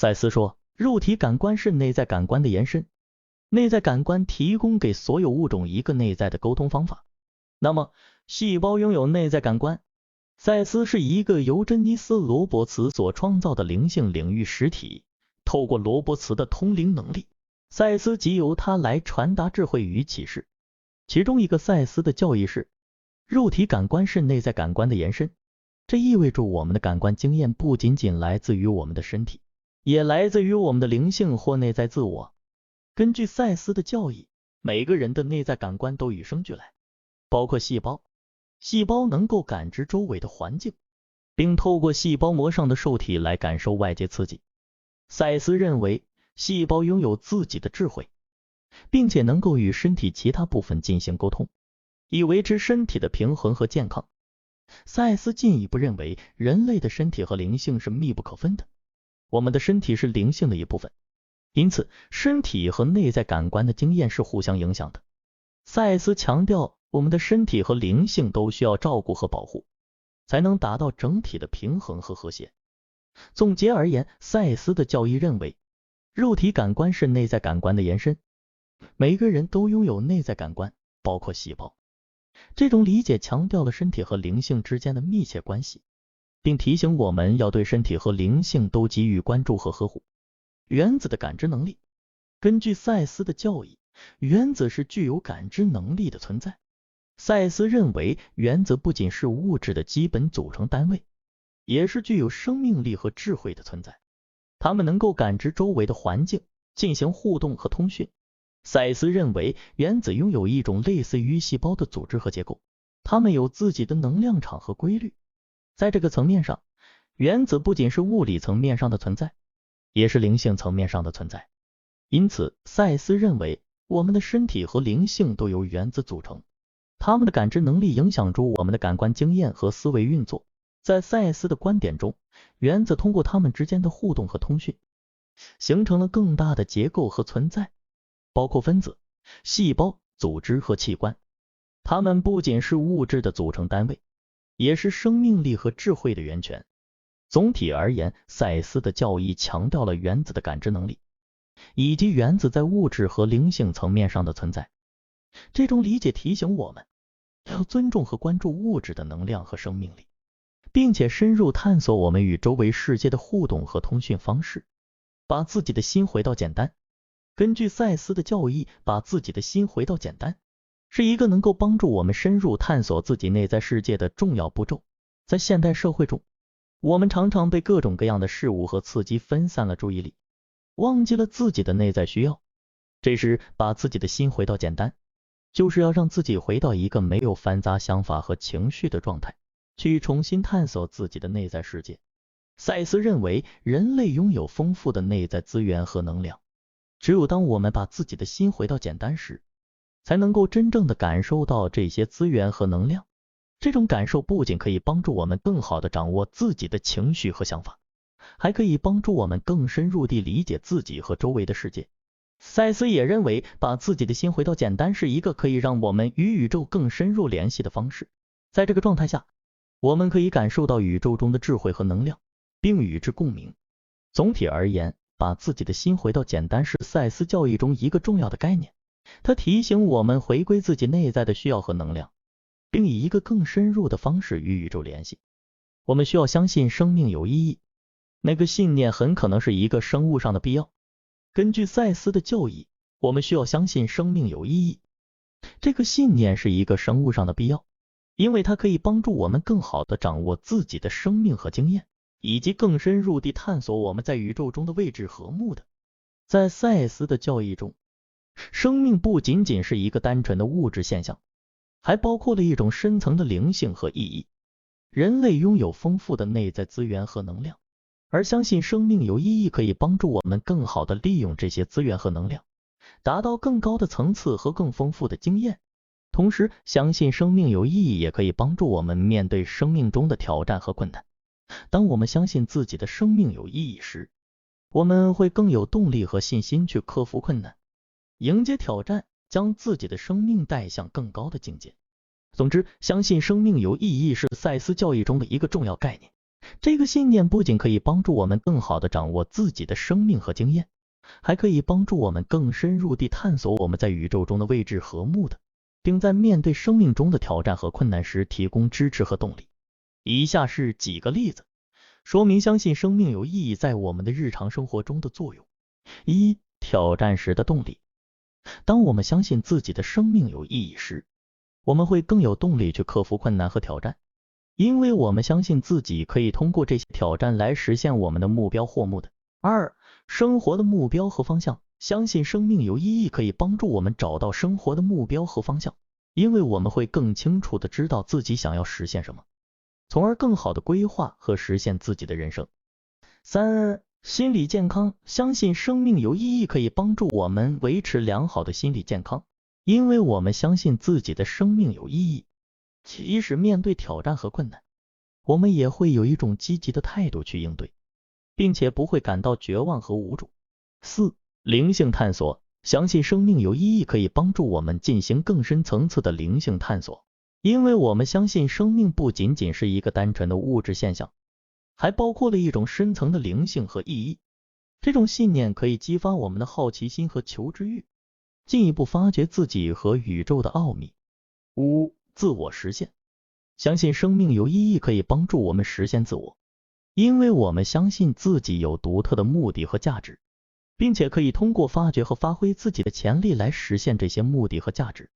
赛斯说，肉体感官是内在感官的延伸，内在感官提供给所有物种一个内在的沟通方法。那么，细胞拥有内在感官。赛斯是一个由珍妮斯·罗伯茨所创造的灵性领域实体，透过罗伯茨的通灵能力，赛斯即由他来传达智慧与启示。其中一个赛斯的教义是，肉体感官是内在感官的延伸，这意味着我们的感官经验不仅仅来自于我们的身体，也来自于我们的灵性或内在自我。根据赛斯的教义，每个人的内在感官都与生俱来，包括细胞。细胞能够感知周围的环境，并透过细胞膜上的受体来感受外界刺激。赛斯认为，细胞拥有自己的智慧，并且能够与身体其他部分进行沟通，以维持身体的平衡和健康。赛斯进一步认为，人类的身体和灵性是密不可分的，我们的身体是灵性的一部分，因此身体和内在感官的经验是互相影响的。赛斯强调，我们的身体和灵性都需要照顾和保护，才能达到整体的平衡和和谐。总结而言，赛斯的教义认为，肉体感官是内在感官的延伸，每个人都拥有内在感官，包括细胞。这种理解强调了身体和灵性之间的密切关系，并提醒我们要对身体和灵性都给予关注和呵护。原子的感知能力。根据赛斯的教义，原子是具有感知能力的存在。赛斯认为，原子不仅是物质的基本组成单位，也是具有生命力和智慧的存在。它们能够感知周围的环境，进行互动和通讯。赛斯认为，原子拥有一种类似于细胞的组织和结构，它们有自己的能量场和规律。在这个层面上，原子不仅是物理层面上的存在，也是灵性层面上的存在。因此，赛斯认为，我们的身体和灵性都由原子组成，它们的感知能力影响着我们的感官经验和思维运作。在赛斯的观点中，原子通过它们之间的互动和通讯，形成了更大的结构和存在，包括分子、细胞、组织和器官。它们不仅是物质的组成单位，也是生命力和智慧的源泉。总体而言，赛斯的教义强调了原子的感知能力，以及原子在物质和灵性层面上的存在。这种理解提醒我们要尊重和关注物质的能量和生命力，并且深入探索我们与周围世界的互动和通讯方式。把自己的心回到简单。根据赛斯的教义，把自己的心回到简单，是一个能够帮助我们深入探索自己内在世界的重要步骤。在现代社会中，我们常常被各种各样的事物和刺激分散了注意力，忘记了自己的内在需要。这时，把自己的心回到简单，就是要让自己回到一个没有繁杂想法和情绪的状态，去重新探索自己的内在世界。赛斯认为，人类拥有丰富的内在资源和能量，只有当我们把自己的心回到简单时，才能够真正的感受到这些资源和能量。这种感受不仅可以帮助我们更好的掌握自己的情绪和想法，还可以帮助我们更深入地理解自己和周围的世界。赛斯也认为，把自己的心回到简单是一个可以让我们与宇宙更深入联系的方式。在这个状态下，我们可以感受到宇宙中的智慧和能量，并与之共鸣。总体而言，把自己的心回到简单是赛斯教义中一个重要的概念。它提醒我们回归自己内在的需要和能量，并以一个更深入的方式与宇宙联系。我们需要相信生命有意义，那个信念很可能是一个生物上的必要。根据赛斯的教义，我们需要相信生命有意义，这个信念是一个生物上的必要，因为它可以帮助我们更好地掌握自己的生命和经验，以及更深入地探索我们在宇宙中的位置和目的。在赛斯的教义中，生命不仅仅是一个单纯的物质现象，还包括了一种深层的灵性和意义。人类拥有丰富的内在资源和能量，而相信生命有意义可以帮助我们更好地利用这些资源和能量，达到更高的层次和更丰富的经验。同时，相信生命有意义也可以帮助我们面对生命中的挑战和困难。当我们相信自己的生命有意义时，我们会更有动力和信心去克服困难，迎接挑战，将自己的生命带向更高的境界。总之，相信生命有意义是赛斯教义中的一个重要概念。这个信念不仅可以帮助我们更好地掌握自己的生命和经验，还可以帮助我们更深入地探索我们在宇宙中的位置和目的，并在面对生命中的挑战和困难时提供支持和动力。以下是几个例子，说明相信生命有意义在我们的日常生活中的作用。一、挑战时的动力。当我们相信自己的生命有意义时，我们会更有动力去克服困难和挑战，因为我们相信自己可以通过这些挑战来实现我们的目标或目的。二、生活的目标和方向。相信生命有意义可以帮助我们找到生活的目标和方向，因为我们会更清楚地知道自己想要实现什么，从而更好地规划和实现自己的人生。三、心理健康。相信生命有意义可以帮助我们维持良好的心理健康，因为我们相信自己的生命有意义，即使面对挑战和困难，我们也会有一种积极的态度去应对，并且不会感到绝望和无助。四、灵性探索。相信生命有意义可以帮助我们进行更深层次的灵性探索，因为我们相信生命不仅仅是一个单纯的物质现象，还包括了一种深层的灵性和意义。这种信念可以激发我们的好奇心和求知欲，进一步发掘自己和宇宙的奥秘。五、自我实现。相信生命有意义可以帮助我们实现自我，因为我们相信自己有独特的目的和价值，并且可以通过发掘和发挥自己的潜力来实现这些目的和价值。